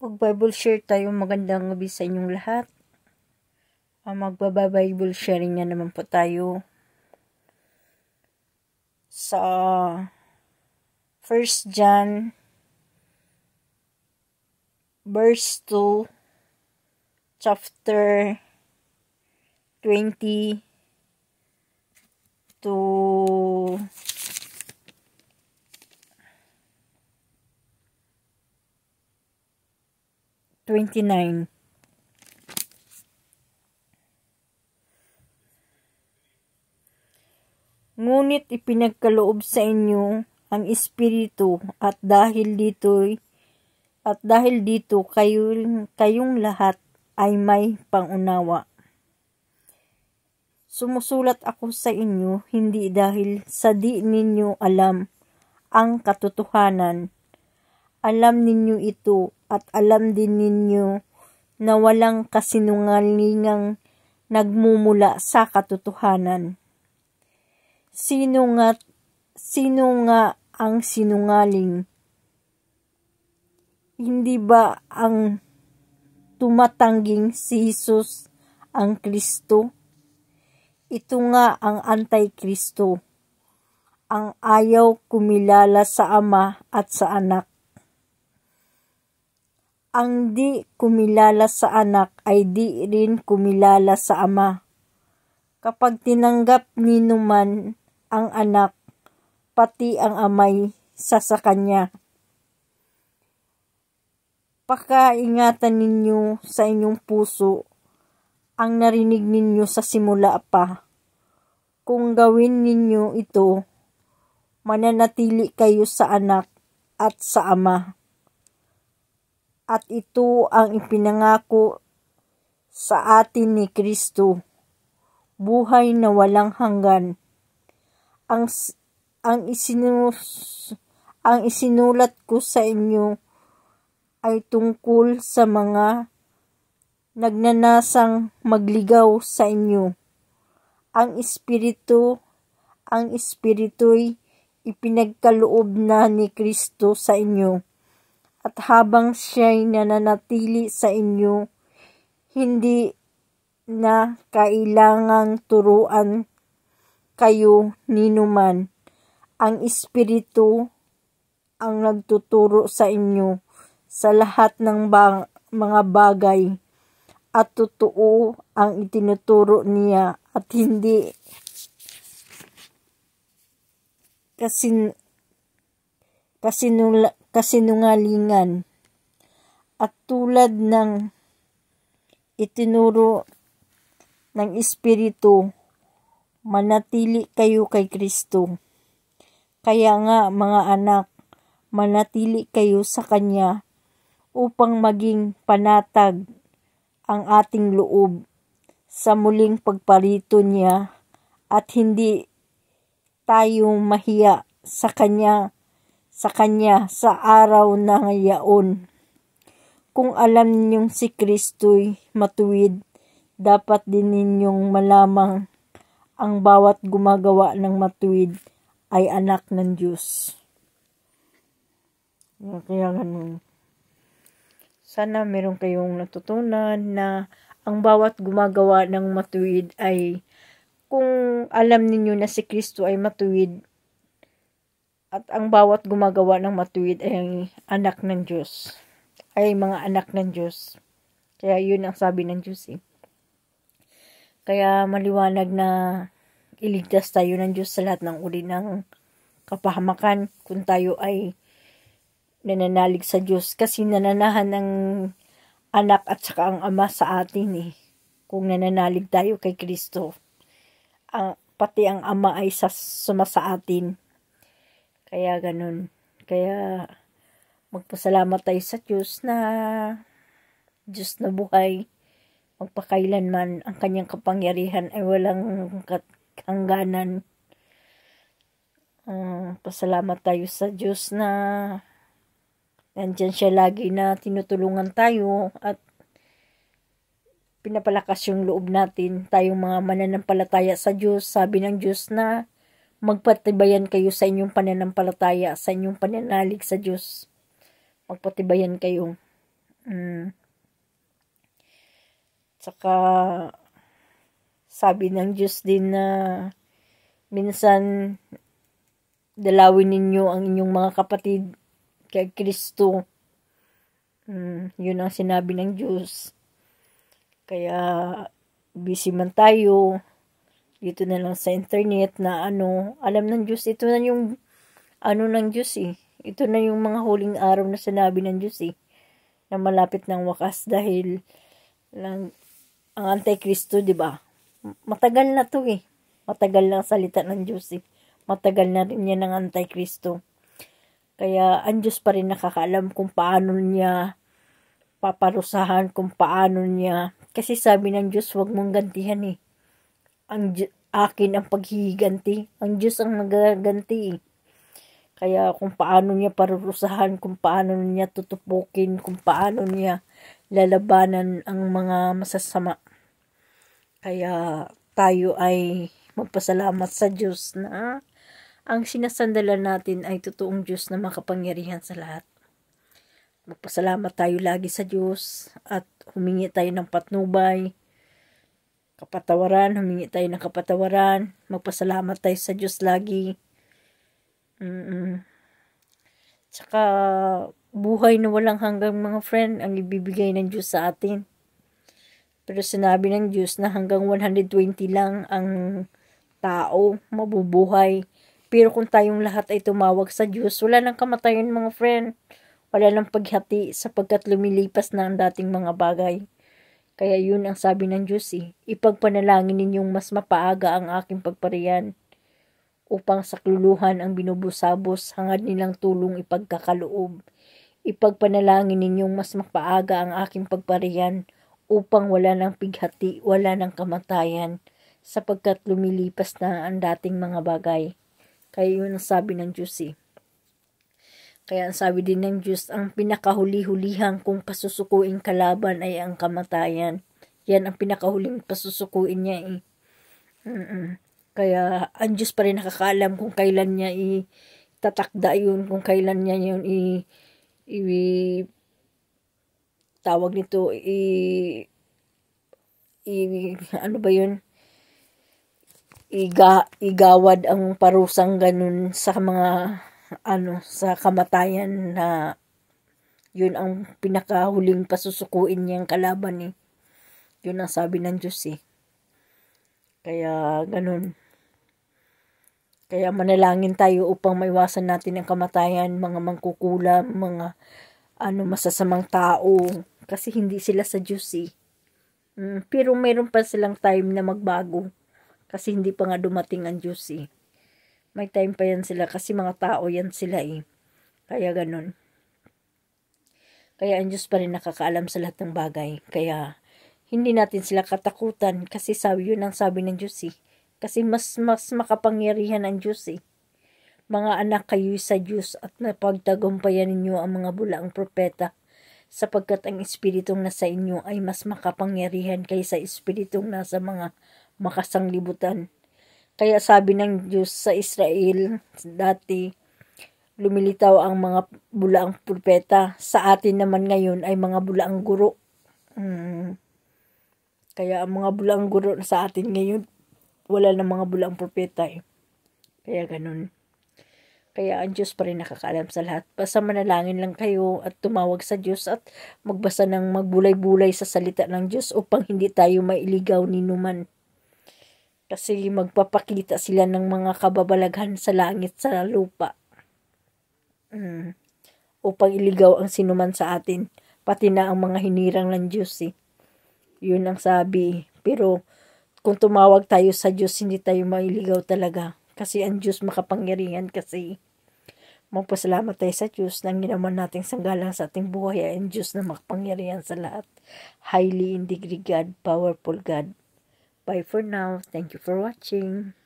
Mag-Bible share tayo. Magandang gabi sa inyong lahat. Magba-Bible sharing na naman po tayo sa 1 John verse 2 chapter 20 to 29. Ngunit ipinagkaloob sa inyo ang Espiritu at dahil dito kayong lahat ay may pangunawa. Sumusulat ako sa inyo hindi dahil sa di ninyo alam ang katotohanan. Alam ninyo ito at alam din ninyo na walang kasinungalingang nagmumula sa katotohanan. Sino nga ang sinungaling? Hindi ba ang tumatangging si Jesus ang Kristo? Ito nga ang Antikristo, ang ayaw kumilala sa Ama at sa Anak. Ang di kumilala sa Anak ay di rin kumilala sa Ama. Kapag tinanggap nino man ang Anak, pati ang Ama'y sa Kanya. Pakaingatan ninyo sa inyong puso ang narinig ninyo sa simula pa. Kung gawin ninyo ito, mananatili kayo sa Anak at sa Ama. At ito ang ipinangako sa atin ni Kristo, buhay na walang hanggan. Ang isinulat ko sa inyo ay tungkol sa mga nagnanasang magligaw sa inyo. Ang Espiritu'y ipinagkaloob na ni Kristo sa inyo. At habang siya'y nananatili sa inyo, hindi na kailangang turuan kayo ninuman. Ang Espiritu ang nagtuturo sa inyo sa lahat ng mga bagay at totoo ang itinuturo niya at hindi kasinungalingan. At tulad ng itinuro ng Espiritu, manatili kayo kay Kristo. Kaya nga mga anak, manatili kayo sa Kanya upang maging panatag ang ating loob sa muling pagparito niya at hindi tayo mahiya sa Kanya sa araw na ngayon. Kung alam ninyong si Kristo'y matuwid, dapat din ninyong malamang ang bawat gumagawa ng matuwid ay anak ng Diyos. Kaya ganun. Sana meron kayong natutunan na ang bawat gumagawa ng matuwid ay kung alam ninyo na si Kristo ay matuwid at ang bawat gumagawa ng matuwid ay anak ng Diyos. Ay mga anak ng Diyos. Kaya yun ang sabi ng Diyos eh. Kaya maliwanag na iligtas tayo ng Diyos sa lahat ng uri ng kapahamakan kung tayo ay nananalig sa Diyos. Kasi nananahan ng anak at saka ang Ama sa atin eh. Kung nananalig tayo kay Kristo. Pati ang Ama ay suma sa atin. Kaya ganun. Kaya magpasalamat tayo sa Diyos na buhay. Magpakailanman ang Kanyang kapangyarihan ay walang hangganan. Pasalamat tayo sa Diyos na nandyan siya lagi na tinutulungan tayo at pinapalakas yung loob natin. Tayong mga mananampalataya sa Diyos, sabi ng Diyos na magpatibayan kayo sa inyong pananampalataya, sa inyong pananalig sa Diyos. Magpatibayan kayo. Tsaka, sabi ng Diyos din na minsan dalawin ninyo ang inyong mga kapatid kay Kristo. Yun ang sinabi ng Diyos. Kaya, busy man tayo, dito na lang sa internet na alam ng Diyos, ito na yung ng Diyos eh. Ito na yung mga huling araw na sinabi ng Diyos eh, na malapit ng wakas dahil lang ang Antikristo, di ba? Matagal na to eh. Matagal na ang salita ng Diyos eh. Matagal na rin yan ng Antikristo. Kaya ang Diyos pa rin nakakaalam kung paano niya paparusahan, kung paano niya. Kasi sabi ng Diyos, huwag mong gantihan eh. Akin ang paghihiganti. Ang Diyos ang nagaganti eh. Kaya kung paano niya parurusahan, kung paano niya tutupukin, kung paano niya lalabanan ang mga masasama. Kaya tayo ay magpasalamat sa Diyos na ang sinasandalan natin ay totoong Diyos na makapangyarihan sa lahat. Magpasalamat tayo lagi sa Diyos at humingi tayo ng patnubay, kapatawaran, humingi tayo ng kapatawaran, magpasalamat tayo sa Diyos lagi. Tsaka, buhay na walang hanggang mga friend ang ibibigay ng Diyos sa atin. Pero sinabi ng Diyos na hanggang 120 lang ang tao mabubuhay. Pero kung tayong lahat ay tumawag sa Diyos, wala nang kamatayan mga friend. Wala nang paghati sapagkat lumilipas na ang dating mga bagay. Kaya yun ang sabi ng Diyos eh. Ipagpanalangin ninyong mas mapaaga ang aking pagpariyan upang sakluluhan ang binubusabos hangad nilang tulong ipagkakaloob. Ipagpanalangin ninyong mas mapaaga ang aking pagpariyan upang wala nang pighati, wala nang kamatayan, sapagkat lumilipas na ang dating mga bagay. Kaya yun ang sabi ng Diyos eh. Kaya ang sabi din ng Diyos, ang pinakahuli-hulihang kung pasusukuin kalaban ay ang kamatayan. Yan ang pinakahuling pasusukuin niya eh. Kaya ang Diyos pa rin nakakaalam kung kailan niya itatakda yun, kung kailan niya yun tawag nito, ano ba yun? Igawad ang parusang ganun sa mga, sa kamatayan na yun ang pinakahuling pasusukuin niyang kalaban eh. Yun ang sabi ng Diyos eh. Kaya ganun. Kaya manalangin tayo upang maiwasan natin ang kamatayan, mga mangkukulam, mga masasamang tao. Kasi hindi sila sa Diyos eh. Pero mayroon pa silang time na magbago. Kasi hindi pa nga dumating ang Diyos eh. May time pa yan sila kasi mga tao yan sila eh. Kaya ganun. Kaya ang Diyos pa rin nakakaalam sa lahat ng bagay. Kaya hindi natin sila katakutan kasi yun ang sabi ng Diyos eh. Kasi mas makapangyarihan ang Diyos eh. Mga anak kayo sa Diyos at napagtagumpayan ninyo ang mga bulaang propeta sapagkat ang espiritong nasa inyo ay mas makapangyarihan kaysa espiritong nasa mga makasanglibutan. Kaya sabi ng Diyos sa Israel dati, lumilitaw ang mga bulaang propeta. Sa atin naman ngayon ay mga bulaang guro. Kaya ang mga bulaang guro sa atin ngayon, wala na mga bulaang propeta eh. Kaya ganun. Kaya ang Diyos pa rin nakakaalam sa lahat. Basta manalangin lang kayo at tumawag sa Diyos at magbasa ng magbulay-bulay sa salita ng Diyos upang hindi tayo mailigaw ni numan. Kasi magpapakita sila ng mga kababalaghan sa langit, sa lupa. Upang iligaw ang sinuman sa atin. Pati na ang mga hinirang ng Diyos eh. Yun ang sabi. Pero kung tumawag tayo sa Diyos, hindi tayo mailigaw talaga. Kasi ang Diyos makapangyarihan kasi. Magpasalamat tayo sa Diyos na ginawan nating sanggalang sa ating buhay ay ang Diyos na makapangyarihan sa lahat. Highly integrated God, powerful God. Bye for now. Thank you for watching.